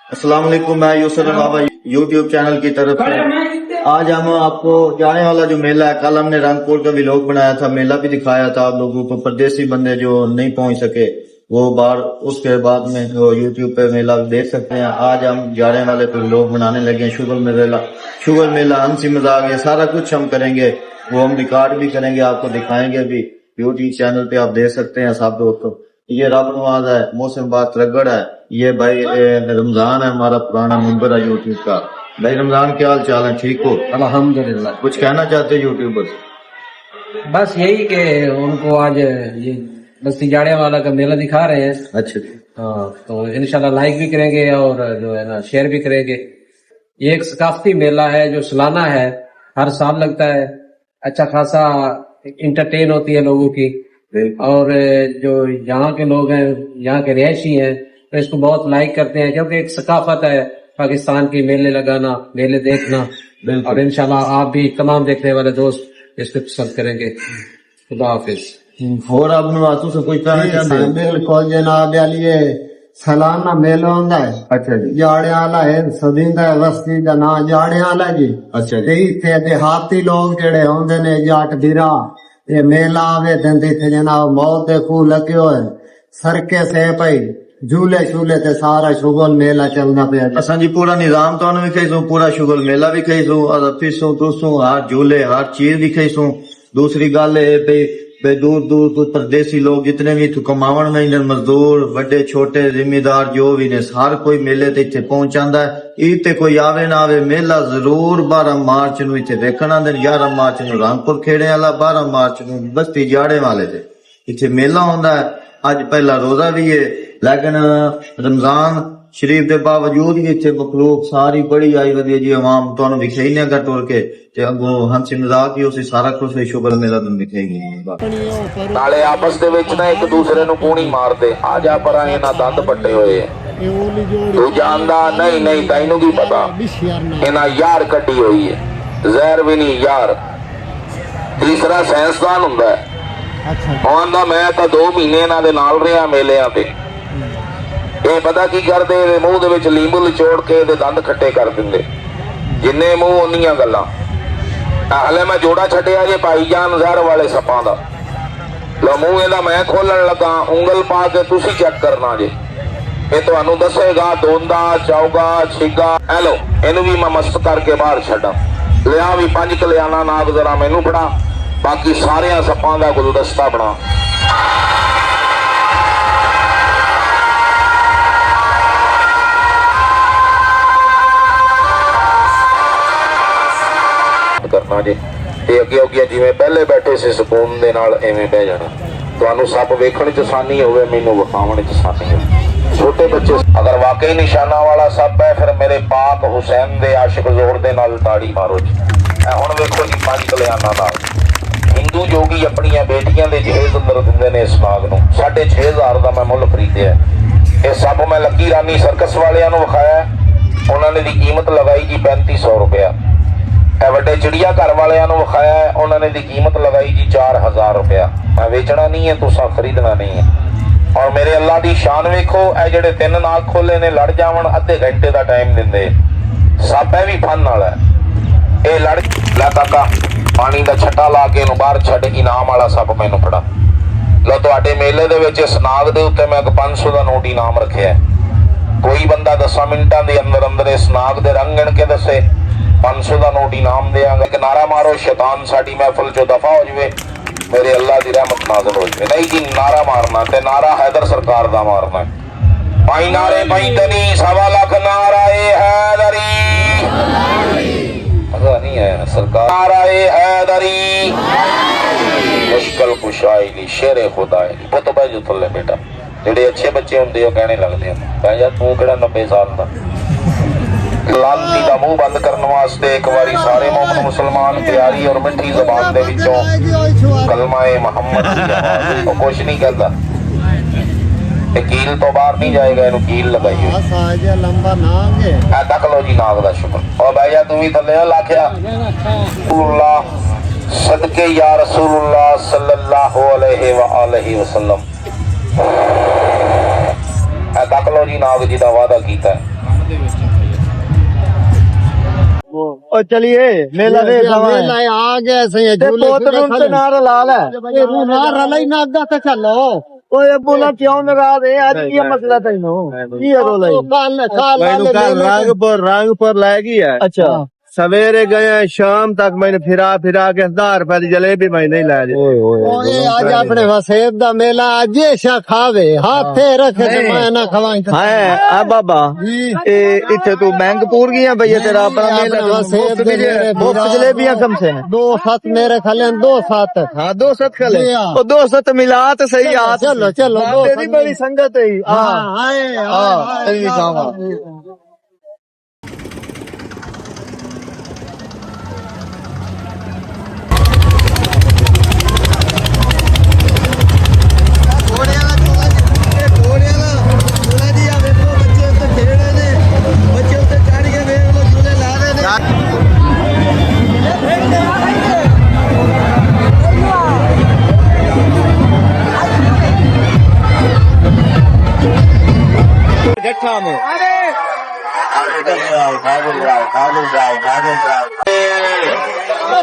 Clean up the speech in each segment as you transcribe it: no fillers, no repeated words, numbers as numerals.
अस्सलाम वालेकुम, मैं यूसुफ बाबा यूट्यूब चैनल की तरफ से आज हम आपको जाने वाला जो मेला है, कल हमने रंगपुर का व्लॉग बनाया था, मेला भी दिखाया था आप लोगों को। परदेसी बंदे जो नहीं पहुंच सके वो बाहर उसके बाद में यूट्यूब पे मेला देख सकते हैं। आज हम जाने वाले पे व्लॉग बनाने लगे हैं। शुगर मेला हंसी मजाक ये सारा कुछ हम करेंगे, वो हम रिकॉर्ड भी करेंगे, आपको दिखाएंगे भी। यूट्यूब चैनल पे आप देख सकते हैं सब दोस्तों। ये रब नवाज है, मौसम बात रगड़ है। ये भाई रमजान है, हमारा पुराना मेंबर है यूट्यूब का। भाई रमजान क्या हाल चाल है, ठीक हो? अल्हम्दुलिल्लाह। कुछ कहना चाहते यूट्यूबर्स? बस यही कि उनको आज ये बस्ती जाड़े वाला का मेला दिखा रहे हैं। अच्छा हाँ, तो इंशाल्लाह लाइक भी करेंगे और जो है ना शेयर भी करेंगे। ये एक सकाफती मेला है जो सालाना है, हर साल लगता है। अच्छा खासा इंटरटेन होती है लोगों की, और जो यहाँ के लोग हैं, यहाँ के रिहायशी हैं, तो इसको बहुत लाइक करते हैं, क्योंकि एक सकाफत है पाकिस्तान की मेले लगाना, मेले देखना। और इंशाल्लाह आप भी तमाम देखने वाले दोस्त इसको पसंद करेंगे। खुदा हाफिज। और आप नवाजों से कोई कहना चाहते हैं? बिल्कुल जनाब, ये सालाना मेला होंदा है। अच्छा जी, जाड़े वाला है, सदिंदा बस्ती का ना जाड़े वाला जी। अच्छा जी, ते इत्थे देहाती लोग जेड़े होंदे ने जट बिरा, ये मेला आवे ते इत्थे जनाब मौत दे खूह लगे होए, सरके से भाई झूले झूले ते सारा शुगल मेला चलदा पिया जी। असा जी पूरा निजाम तो भी खाईसूं, पूरा शुगर मेला भी खाईसूं, और फीसूं तुसूं हर झूले हर चीज भी खाईसूं। दूसरी गल है पे दूर दूर तो परदेसी लोग जितने भी इथों कमावन में इंजन मजदूर बड़े छोटे जिम्मेदार जो भी ने, हर कोई मेले ते इत्थे पहुंचांदा है। ईद ते कोई आवे ना आवे मेला जरूर 12 मार्च नूं इत्थे देखण आंदे ने। 11 मार्च नूं रामपुर खेड़े वाला, 12 मार्च नूं बस्ती जाड़े वाले ते इत्थे मेला होंदा है। अज पहला रोजा भी है, लेकिन रमजान शरीफ के बावजूद भी इतने मखलूक सारी बड़ी आई वधी जी आवाम तुहानू विखाई अगर टुर के ते अगों हंसी मजाक ही उसी सारा कुछ शुगर मेला तुम विखाई। नाले आपस ਦੇ ਵਿੱਚ ਨਾ ਇੱਕ ਦੂਸਰੇ ਨੂੰ ਕੂਣੀ ਮਾਰਦੇ, ਆ ਜਾ ਪਰਾਂ ਇਹਨਾਂ ਦੰਦ ਪੱਟੇ ਹੋਏ ਐ। ਤੂੰ ਜਾਣਦਾ ਨਹੀਂ? ਨਹੀਂ ਤੈਨੂੰ ਕੀ ਪਤਾ, ਇਹਨਾਂ ਯਾਰ ਕੱਢੀ ਹੋਈ ਹੈ, ਜ਼ਹਿਰ ਵੀ ਨਹੀਂ ਯਾਰ। ਤੀਸਰਾ ਸਾਇੰਸਦਾਨ ਹੁੰਦਾ ਹੈ, ਆਂਦਾ ਮੈਂ ਤਾਂ 2 ਮਹੀਨੇ ਇਹਨਾਂ ਦੇ ਨਾਲ ਰਿਹਾ ਮੇਲਿਆਂ ਤੇ। ਇਹ ਪਤਾ ਕੀ ਕਰਦੇ, ਇਹਦੇ ਮੂੰਹ ਦੇ ਵਿੱਚ ਲੀਂਬੂ ਨਿਚੋੜ ਕੇ ਇਹਦੇ ਦੰਦ ਖੱਟੇ ਕਰ ਦਿੰਦੇ। ਜਿੰਨੇ ਮੂੰਹ ਉਨੀਆਂ ਗੱਲਾਂ। ਹਲੇ ਮੈਂ ਜੋੜਾ ਛੱਡਿਆ ਜੇ ਭਾਈ ਜਾਨ ਜ਼ਹਿਰ ਵਾਲੇ ਸੱਪਾਂ ਦਾ। ਲੋ ਮੂੰਹ ਇਹਦਾ ਮੈਂ ਖੋਲਣ ਲੱਗਾ, ਉਂਗਲ ਪਾ ਕੇ ਤੁਸੀਂ ਚੈੱਕ ਕਰਨਾ ਜੇ। ਇਹ ਤੁਹਾਨੂੰ ਦੱਸੇਗਾ ਦੋਂਦਾ ਚੌਗਾ ਛਿੱਗਾ। ਐ ਲੋ ਇਹਨੂੰ ਵੀ ਮੈਂ ਮਸਤ ਕਰਕੇ ਬਾਹਰ ਛੱਡਾਂ। ਲਿਆ ਵੀ 5 ਕਲਿਆਣਾ ਨਾਗ ਜ਼ਰਾ ਮੈਨੂੰ ਫੜਾ, ਬਾਕੀ ਸਾਰਿਆਂ ਸੱਪਾਂ ਦਾ ਗੁਲਦਸਤਾ ਬਣਾ। ਕਰਨਾ ਜੇ ਤੇ ਅੱਗੇ ਅੱਗੇ ਜਿਵੇਂ ਪਹਿਲੇ ਬੈਠੇ ਸੀ ਸਕੂਨ ਦੇ ਨਾਲ ਐਵੇਂ ਬਹਿ ਜਾਣਾ। ਤੁਹਾਨੂੰ ਸੱਪ ਵੇਖਣ ਚ ਆਸਾਨੀ ਹੋਵੇ, ਮੈਨੂੰ ਵਿਖਾਉਣ ਚ ਆਸਾਨੀ ਹੋਵੇ। ਛੋਟੇ ਬੱਚੇ ਅਗਰ ਵਾਕਈ ਨਿਸ਼ਾਨਾ ਵਾਲਾ ਸੱਪ ਹੈ, ਫਿਰ ਮੇਰੇ ਪਾਕ ਹੁਸੈਨ ਦੇ ਆਸ਼ਿਕ ਜ਼ੋਰ ਦੇ ਨਾਲ ਤਾੜੀ ਮਾਰੋ ਜੀ। ਹੁਣ ਵੇਖੋ ਜੀ 5 ਕਲਿਆਣਾ ਨਾਲ ਹਿੰਦੂ ਜੋਗੀ ਆਪਣੀਆਂ ਬੇਟੀਆਂ ਦੇ ਜਹੇਜ਼ ਅੰਦਰ ਦਿੰਦੇ ਨੇ ਇਸ ਨਾਗ ਨੂੰ। 6500 ਦਾ ਮੈਂ ਮੁੱਲ ਖਰੀਦਿਆ। ਇਹ ਸੱਪ ਮੈਂ ਲੱਕੀ ਰਾਨੀ ਸਰਕਸ ਵਾਲਿਆਂ ਨੂੰ ਵਿਖਾਇਆ, ਉਹਨਾਂ ਨੇ ਦੀ ਕੀਮਤ ਲਗਾਈ ਜੀ 3500 ਰੁਪਇਆ। ਇਹ ਵੱਡੇ ਚਿੜੀਆ ਘਰ ਵਾਲਿਆਂ ਨੂੰ ਵਿਖਾਇਆ, ਉਹਨਾਂ ਨੇ ਦੀ ਕੀਮਤ ਲਗਾਈ ਜੀ 4000 ਰੁਪਇਆ। ਮੈਂ ਵੇਚਣਾ ਨਹੀਂ ਹੈ, ਤੁਸੀਂ ਖਰੀਦਣਾ ਨਹੀਂ ਹੈ। ਔਰ ਮੇਰੇ ਅੱਲਾ ਦੀ ਸ਼ਾਨ ਵੇਖੋ, ਇਹ ਜਿਹੜੇ 3 ਨਾਗ ਖੋਲੇ ਨੇ ਲੜ ਜਾਵਣ, ਅੱਧੇ ਘੰਟੇ ਦਾ ਟਾਈਮ ਦਿੰਦੇ। ਸੱਪ ਇਹ ਵੀ ਫਨ ਵਾਲਾ ਹੈ। ਇਹ ਲੜ ਲੈ ਕਾਕਾ ਪਾਣੀ ਦਾ ਛੱਟਾ ਲਾ ਕੇ ਇਹਨੂੰ ਬਾਹਰ ਛੱਡ, ਇਨਾਮ ਵਾਲਾ ਸੱਪ ਮੈਨੂੰ ਫੜਾ। ਲੋ ਤੁਹਾਡੇ ਮੇਲੇ ਦੇ ਵਿੱਚ ਇਸ ਨਾਗ ਦੇ ਉੱਤੇ ਮੈਂ 500 ਦਾ ਨੋਟ ਇਨਾਮ ਰੱਖਿਆ। ਕੋਈ ਬੰਦਾ 10 ਮਿੰਟਾਂ ਦੇ ਅੰਦਰ ਅੰਦਰ ਇਸ ਨਾਗ ਦੇ ਰੰਗ ਗਿਣ ਕੇ ਦੱਸੇ, 500 ਦਾ ਨੋਟ ਇਨਾਮ ਦੇਵਾਂਗਾ। ਇੱਕ ਨਾਰਾ ਮਾਰੋ, ਸ਼ੈਤਾਨ ਸਾਡੀ ਮਹਿਫਲ ਚੋਂ ਦਫਾ ਹੋ ਜਾਵੇ, ਮੇਰੇ ਅੱਲਾ ਦੀ ਰਹਿਮਤ ਨਾਜ਼ਿਲ ਹੋ ਜਾਵੇ। ਨਹੀਂ ਜੀ, ਨਾਰਾ ਮਾਰਨਾ ਤੇ ਨਾਰਾ ਹੈਦਰ ਸਰਕਾਰ ਦਾ ਮਾਰਨਾ। ਭਾਈ ਨਾਰੇ ਭਾਈ ਤਨੀ 1.25 ਲੱਖ ਨਾਰਾਏ ਹੈਦਰੀ। ਪਤਾ ਨਹੀਂ ਹੈ ਸਰਕਾਰ ਨਾਰਾਏ ਹੈਦਰੀ। ਮੁਸ਼ਕਲ ਕੁਸ਼ਾਈ ਲਈ ਸ਼ੇਰੇ ਖੁਦਾ ਹੈ। ਪੁੱਤ ਬਹਿ ਜਾ ਥੱਲੇ ਬੇਟਾ। ਜਿਹੜੇ ਅੱਛੇ ਬੱਚੇ ਹੁੰਦੇ ਉਹ ਕਹਿਣੇ ਲੱਗਦੇ ਆ, ਬਹਿ ਜਾ ਤੂੰ ਕਿਹੜਾ 90 ਸਾਲ ਦਾ। ਲਾਂਤੀ ਦਾ ਮੂੰਹ ਬੰਦ ਕਰਨ ਵਾਸਤੇ ਇੱਕ ਵਾਰੀ ਸਾਰੇ ਮੌਮਨ ਮੁਸਲਮਾਨ ਪਿਆਰੀ ਔਰ ਮਿੱਠੀ ਜ਼ਬਾਨ ਦੇ ਵਿੱਚੋਂ ਕਲਮਾ-ਏ ਮੁਹੰਮਦ ਦੀ ਆਵਾਜ਼। ਉਹ ਕੁਛ ਨਹੀਂ ਕਹਿੰਦਾ, ਇਹ ਕੀਲ ਤੋਂ ਬਾਹਰ ਨਹੀਂ ਜਾਏਗਾ, ਇਹਨੂੰ ਕੀਲ ਲਗਾਈ ਹੋਈ। ਐ ਤੱਕ ਲੋ ਜੀ ਨਾਗ ਦਾ ਸ਼ੁਕਰ। ਉਹ ਬਹਿ ਜਾ ਤੂੰ ਵੀ ਥੱਲੇ। ਲਾਖਿਆ ਅੱਲਾਹ ਸਦਕੇ ਯਾ ਰਸੂਲੁल्लाह सल्लल्लाहु अलैहि व आलिहि वसल्लम। ਐ ਤੱਕ ਲੋ ਜੀ ਨਾਗ ਜੀ ਦਾ ਵਾਅਦਾ ਕੀਤਾ। ओ चलिए मेला देख मेला आ गया सही है झूले पोत नार लाल है ना रलाई ना अग्गा ते चलो ओए अबू ना क्यों नाराज है आज ये मसला तैनो की रोला रंग पर लाएगी है। अच्छा सवेरे गए शाम तक मैंने फिरा के 10 रुपए की जलेबी मैं नहीं ला दी। ओए आज अपने वसेब दा मेला आज शा खावे हाथे रखे ते मैं ना खवाई है आ बाबा ए इथे तू बैंक पूर गया भैया तेरा अपना मेला वसेब दे मेरे मुफ्त जलेबियां कम से 2-7 मेरे खाले 2-7 हाँ 2 खले वो 2 मिला तो सही आ चलो चलो तेरी बड़ी संगत है हां आए हां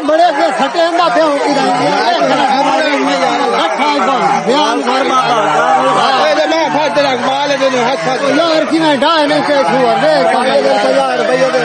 बड़े के सटे माथे होती रहती यार की मैं ढाई नहीं से छुआ दे यार भैया दे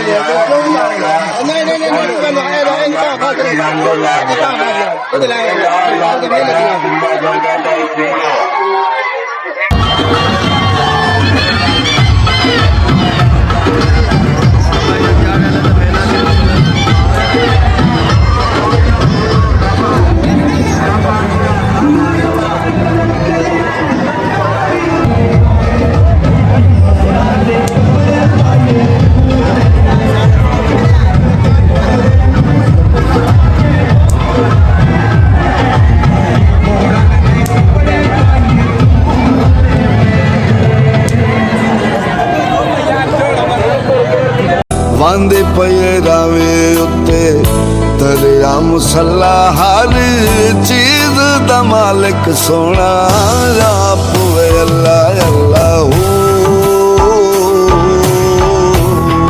वांदे पये रावे उत्ते दरिया मुसल्ला हर चीज दा मालिक सोना आप वे अल्लाह अल्लाह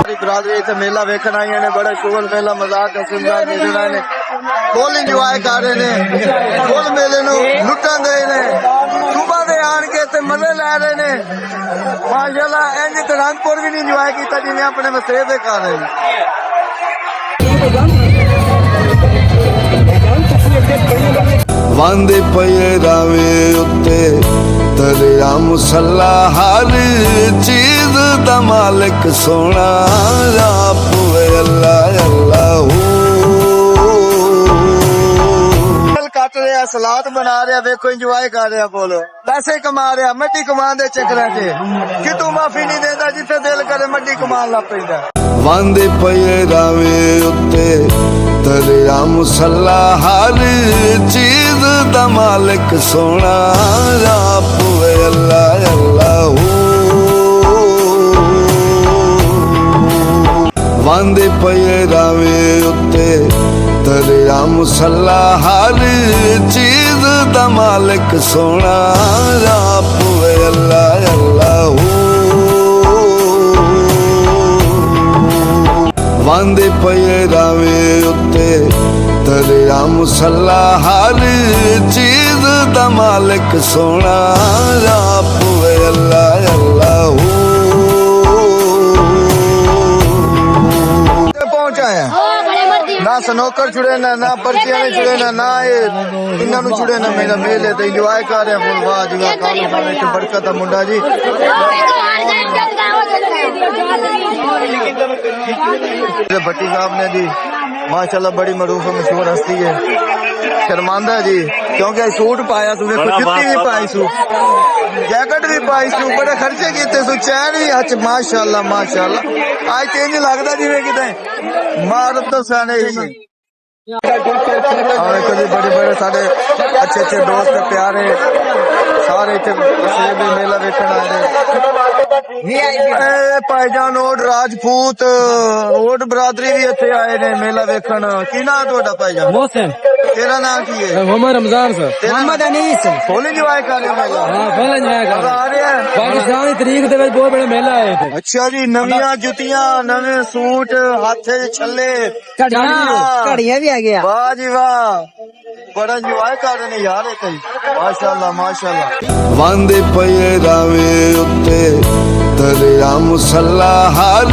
बिरादरी इतने मेला वेखन आई ने बड़ा शुगल मेला मजाक सिंगार ने फुल इंजॉय कर रहे ने फुल मेले नु लुटन दे ने सुबह दे आन के ते मजे ले रहे ने माशाल्लाह इंज ते रंगपुर भी नहीं इंजॉय कीता जिवें अपने मसेबे कर रहे वांदे पये रावे उत्ते दरिया मुसल्ला हर चीज दा मालिक सोना आप वे अल्लाह अल्लाह कट रहा सलाद बना रहा वेखो इंजॉय कर रहा बोलो पैसे कमा रहा मट्टी कमा दे चक्कर च कितों माफी नहीं देता जिथे दिल करे मट्टी कमा लग पैंदा वांदे पये रावे उत्ते दरिया मुसल्ला हर चीज दा मालिक सोना आप वे अल्लाह अल्लाह वांदे पये रावे उत्ते दरिया मुसल्ला हर चीज दा मालिक सोना आप वे अल्लाह अल्लाह वांदे पये रावे उत्ते दरिया मुसल्ला हर चीज दा मालिक सोना आप वे अल्लाह अल्लाह पहुंचाया ना सनोकर छुड़े ना पर्चियां ने छुड़े ना इन्होंने छुड़े ना मेरा मेले तो इंजॉय कर रहे हैं फुल वाह जी वाह बरकत मुंडा जी भट्टी साहब ने जी माशाल्लाह बड़ी मरूफ मशहूर हस्ती है शर्मांदा जी क्योंकि सूट पाया तू जुत्ती भी पाई सू जैकेट भी पाई सू बड़े खर्चे किए सू चैन भी हच माशाल्लाह माशाल्लाह आज तो इंज लगता जिवें किते मारत तो साने ही और देखो जी बड़े बड़े सारे अच्छे अच्छे दोस्त प्यारे सारे इतने भी मेला वेखण आए ने भाईजान ओड राजपूत ओड बरादरी भी इतने आए ने मेला वेखण की नाम ਤੁਹਾਡਾ ਭਾਈਜਾਨ मोहसिन तेरा नाम की है Mohammad Ramzan sir Mohammad Anis full enjoy कर रहे हो मेला हाँ फुल एंजॉय कर मजा आ रहा है पाकिस्तान की तारीख ਦੇ ਵਿੱਚ ਬਹੁਤ ਬੜੇ ਮੇਲਾ ਆਏ थे अच्छा जी नवियां जुतियां नवे सूट हाथे च छल्ले ਘੜੀਆਂ ਵੀ ਆ ਗਿਆ वाह जी वाह बड़ा इंजॉय कर रहे ने यार इतने माशाल्लाह माशाल्लाह ਵਾਂਦੇ ਪਏ ਰਾਵੇ ਉੱਤੇ ਦਰਿਆ ਮੁਸੱਲਾ ਹਰ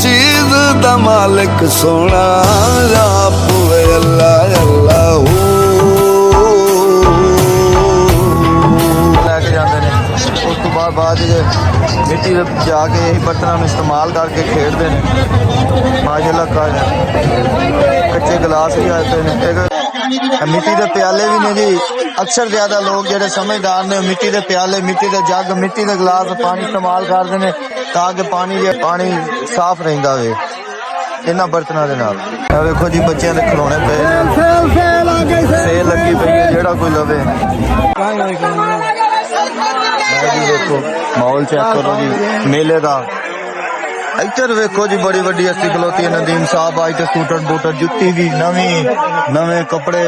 ਚੀਜ਼ ਦਾ ਮਾਲਕ ਸੋਹਣਾ ਆਪ ਵੇ ਅੱਲਾ ਅੱਲਾਹੂ लेके जाते हैं उस तो बाद मिट्टी दे जाके बर्तनों में इस्तेमाल करके खेडते हैं माशाल्लाह का कच्चे गिलास भी आते हैं एक मिट्टी के प्याले भी ने जी अक्सर ज्यादा लोग जेडे समझदार ने मिट्टी के प्याले मिट्टी के जग मिट्टी के गिलास पानी इस्तेमाल करते हैं ताकि पानी साफ रहिंदा वे इन्हां बर्तनों दे नाल देखो जी बच्चों के खिलौने पे सेल लगी पई है जेड़ा कोई लवे जी देखो माहौल चेक करो जी मेले का इधर वेखो जी बड़ी बड़ी हस्ती खलोती है नदीम साहब आज तो सूटर बूटर जुत्ती भी नवी नवे कपड़े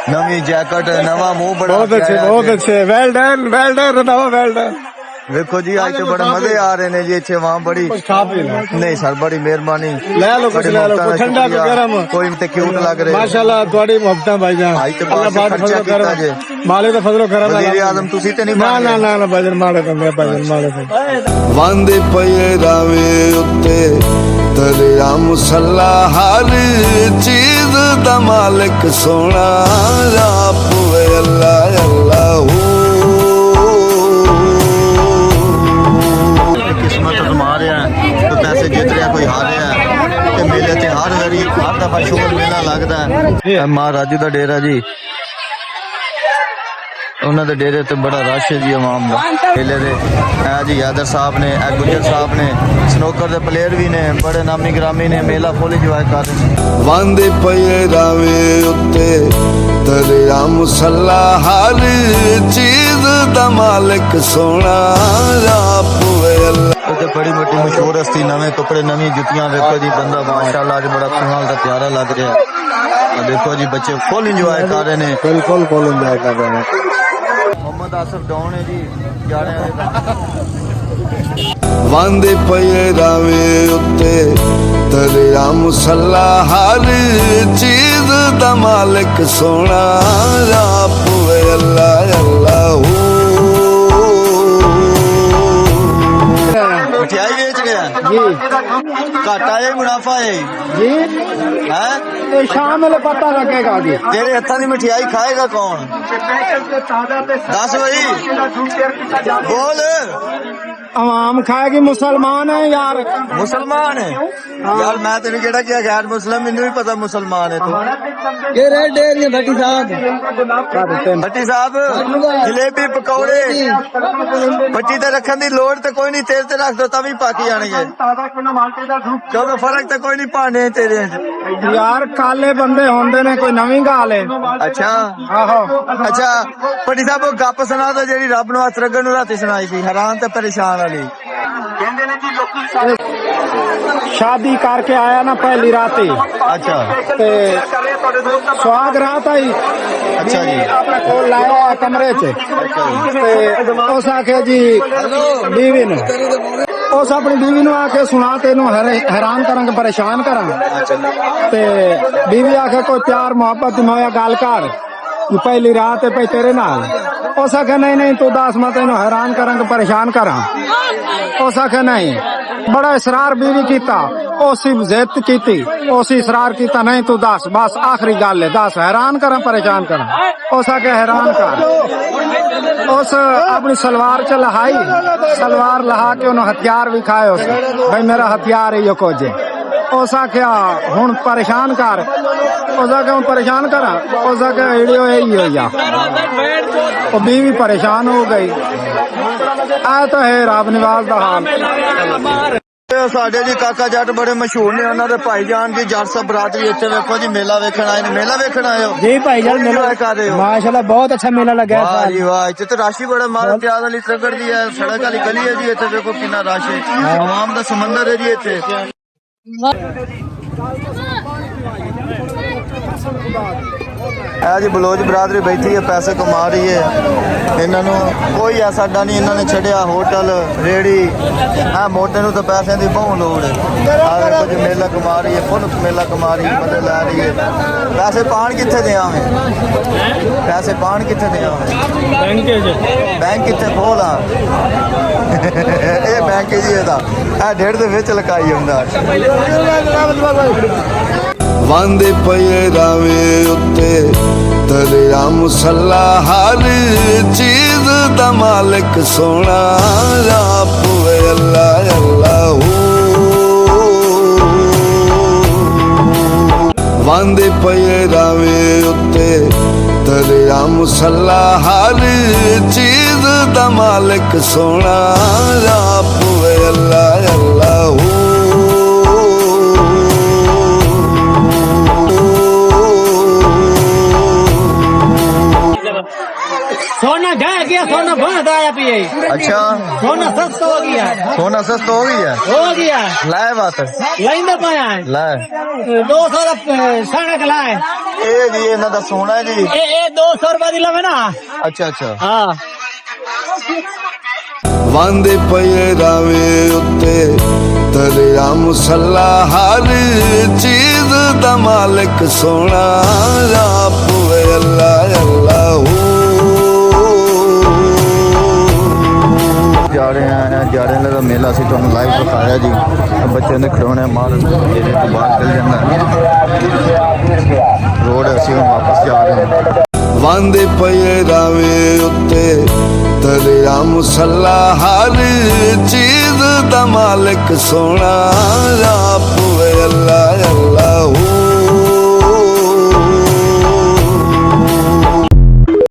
नवी जैकेट नवा मुंह बड़ा बहुत अच्छे well done Randhawa well done वेखो जी आज तो बड़े मजे आ रहे ने जी इतने वहाँ बड़ी खा पी लो नहीं सर बड़ी मेहरबानी ले लो कुछ ले लो कुछ ठंडा कुछ गरम कोई तो क्यूट लग रहे माशाल्लाह थोड़ी मोहब्बत भाईजान आज तो अल्लाह बात बात खर्चा फजलो करो कीता जे माले तो फजलो करो वजीर आजम तुसी ते नहीं ना बने। ना ना ना भाईजान माले तो मैं भाईजान माले तो ਵਾਂਦੇ ਪਏ ਰਾਵੇ ਉੱਤੇ ਦਰਿਆ ਮੁਸੱਲਾ ਹਰ ਚੀਜ਼ ਦਾ ਮਾਲਕ ਸੋਹਣਾ ਆਪ ਵੇ ਅੱਲਾ ਅੱਲਾਹੂ किस्मत अजमा रहा है तो पैसे जीत रहा कोई हार रहा है ते मेले ते हर वारी हर दफा शुगर मेला लगता है महाराजू का डेरा जी उन्होंने दे डेरे ते बड़ा रश है जी आवाम का मेले दे जी हैदर साहब ने गुजर साहब ने स्नोकर दे प्लेयर भी ने बड़े नामी ग्रामी ने मेला फुल इंजॉय कर रहे हैं ਵਾਂਦੇ ਪਏ ਰਾਵੇ ਉੱਤੇ ਦਰਿਆ ਮੁਸੱਲਾ ਹਰ ਚੀਜ਼ ਦਾ ਮਾਲਕ ਸੋਹਣਾ ਆਪ ਵੇ ਅੱਲਾ तो बड़ी बड़ी मशहूर हस्ती नवे कपड़े नवी जुतियां देखो जी बंदा माशाल्लाह आज बड़ा सुहाना दा प्यारा लग रहा है और देखो जी बच्चे फुल इंजॉय कर रहे हैं बिल्कुल फुल एंजॉय कर रहे हैं मोहम्मद आसिफ डॉन है जी जाने ਵਾਂਦੇ ਪਏ ਰਾਵੇ ਉੱਤੇ ਦਰਿਆ ਮੁਸੱਲਾ ਹਰ ਚੀਜ਼ ਦਾ ਮਾਲਕ ਸੋਹਣਾ ਆਪ ਵੇ ਅੱਲਾ ਅੱਲਾਹੂ मिठाई बेच गया जी घाटा है मुनाफा है जी हैं ये शाम में पता लगेगा जी तेरे हथा की मिठाई खाएगा कौन दस भाई बोल आवाम खाएगी मुसलमान है यार मुसलमान है यार मैं तेन केड़ा क्या गैर मुस्लिम मैनू भी पता मुसलमान है तू ये रेड डेरी भट्टी साहब भट्टी साहब जलेबी पकौड़े भट्टी ते रखन दी लोड़ ते कोई नहीं तेरे ते रख दो तभी पाकी जानेंगे क्योंकि फर्क तो कोई नहीं पाने तेरे यार काले बंदे होंदे ने कोई नवी गाल है अच्छा आहो अच्छा भट्टी साहब वो गप सुना दो जेडी रब नु हथ रगन नु राती सुनाई थी हैरान ते परेशान वाली शादी करके आया ना पहली रात ही अच्छा ते सुहाग रात आई अच्छा जी अपने कोल लाया कमरे च ते उस आखे जी बीवी ने उस अपनी बीवी नु आके सुना तेनू हैरान करांगे परेशान करा ते बीवी आखे कोई प्यार मोहब्बत मोया गल कर पहली रात है पे तेरे नाल उस आखे नहीं नहीं तू दस मैं तेनू हैरान करांगे परेशान करा उस आखे नहीं बड़ा इसरार बीवी कीता उसी जिद की उसी इसरार कीता नहीं तू दस बस आखिरी गल है दस हैरान करा परेशान करा उस आके हैरान कर उस अपनी सलवार च लहाई सलवार लहा के उन्हें हथियार भी खाए उस भाई मेरा हथियार है यो कुछ उस आख्या हुण परेशान कर उस आखे हुण परेशान करा उस आखे वीडियो यही हो जा वो बीवी परेशान हो गई आ तो है रब निवाज दा हाल ਸਾਡੇ ਜੀ ਕਾਕਾ ਜੱਟ ਬੜੇ ਮਸ਼ਹੂਰ ਨੇ, ਉਹਨਾਂ ਦੇ ਭਾਈਜਾਨ ਦੀ ਜੱਟ ਸਾਹਿਬ ਬਰਾਦਰੀ ਇੱਥੇ ਵੇਖੋ ਜੀ ਮੇਲਾ ਵੇਖਣ ਆਏ ਨੇ। ਮੇਲਾ ਵੇਖਣ ਆਏ ਹੋ जी भाईजान मेला Enjoy कर रहे हो? माशाल्लाह बहुत अच्छा मेला लगा है ਵਾਹ ਜੀ ਵਾਹ, ਇੱਥੇ ਤਾਂ ਰਸ਼ ਹੀ ਬੜਾ ਮਾਰ ਪਿਆਰ ਵਾਲੀ ਸੜਕ ਦੀ ਹੈ, ਸੜਕ ਵਾਲੀ ਗਲੀ ਹੈ ਜੀ। ਇੱਥੇ ਵੇਖੋ ਕਿੰਨਾ ਰਸ਼ ਹੈ, ਆਵਾਮ ਦਾ ਸਮੁੰਦਰ ਹੈ ਜੀ ਇੱਥੇ। ਇਹ ਜੀ ਬਲੋਚ ਬਰਾਦਰੀ ਬੈਠੀ ਹੈ, ਪੈਸੇ ਕਮਾ ਰਹੀ ਹੈ। ਇਹਨਾਂ ਨੂੰ ਕੋਈ ਐਸਾ ਅੱਡਾ ਨਹੀਂ ਇਹਨਾਂ ਨੇ ਛੱਡਿਆ, ਹੋਟਲ ਰੇੜੀ। ਆ ਮੋਟੇ ਨੂੰ ਤਾਂ ਪੈਸਿਆਂ ਦੀ ਬਹੁਤ ਲੋੜ ਹੈ। ਆ ਵੇਖੋ ਜੀ ਮੇਲਾ ਕਮਾ ਰਹੀ ਹੈ, ਫੁੱਲ ਮੇਲਾ ਕਮਾ ਰਹੀ ਹੈ, ਮਜ਼ੇ ਲੈ ਰਹੀ ਹੈ। ਪੈਸੇ ਪਾਣ ਕਿੱਥੇ ਦਿਆਵੇਂ, ਪੈਸੇ ਪਾਣ ਕਿੱਥੇ ਦਿਆਵੇਂ, ਬੈਂਕ ਕਿੱਥੇ ਖੋਲਾ ਇਹ ਬੈਂਕ ਜੀ ਇਹਦਾ, ਇਹ ਢੇੜ ਦੇ ਵਿੱਚ ਲਕਾਈ ਹੁੰਦਾ। ਵਾਂਦੇ ਪਏ ਰਾਵੇ ਉੱਤੇ ਦਰਿਆ ਮੁਸੱਲਾ, ਹਰ ਚੀਜ਼ ਦਾ ਮਾਲਕ ਸੋਹਣਾ ਆਪ ਵੇ ਅੱਲਾ ਅੱਲਾਹੂ। ਵਾਂਦੇ ਪਏ ਰਾਵੇ ਉੱਤੇ ਦਰਿਆ ਮੁਸੱਲਾ, ਹਰ ਚੀਜ਼ ਦਾ ਮਾਲਕ ਸੋਹਣਾ ਆਪ ਵੇ ਅੱਲਾ ਅੱਲਾਹੂ। सोना ढह गया, सोना बहुत आया पिए, अच्छा सोना सस्ता हो गया, सोना सस्ता हो गया, हो गया लाए बात लेंदे पाया है लाए 200 ਦਾ ਸਾਣਾ ਕਲਾਏ ਇਹ ਜੀ ਇਹਨਾਂ ਦਾ ਸੋਨਾ ਹੈ ਜੀ। ਇਹ 200 ਰੁਪਏ ਦੀ ਲਵੇ ਨਾ। ਅੱਛਾ ਅੱਛਾ ਹਾਂ ਵਾਂਦੇ ਪਏ ਰਾਵੇ ਉੱਤੇ ਦਰਿਆ ਮੁਸੱਲਾ, ਹਰ ਚੀਜ਼ ਦਾ ਮਾਲਕ ਸੋਹਣਾ ਆਪ ਵੇ ਅੱਲਾ ਅੱਲਾਹੂ। ਜਾ ਰਹੇ ਹਾਂ ਜਾੜੇ ਦਾ ਮੇਲਾ ਸੀ, ਤੁਹਾਨੂੰ ਲਾਈਵ ਦਿਖਾਇਆ ਜੀ। ਬੱਚੇ ਨੇ ਖਿਡੌਣੇ ਮਾਰ ਇਹਦੇ ਤੋਂ ਬਾਹਰ ਚਲ ਜਾਂਦਾ ਰੋਡ, ਅਸੀਂ ਹੁਣ ਵਾਪਸ ਜਾ ਰਹੇ ਹਾਂ। ਵਾਂਦੇ ਪਏ ਰਾਵੇ ਉੱਤੇ ਦਰਿਆ ਮੁਸੱਲਾ, ਹਰ ਚੀਜ਼ ਦਾ ਮਾਲਕ ਸੋਹਣਾ ਆਪ ਵੇ ਅੱਲਾ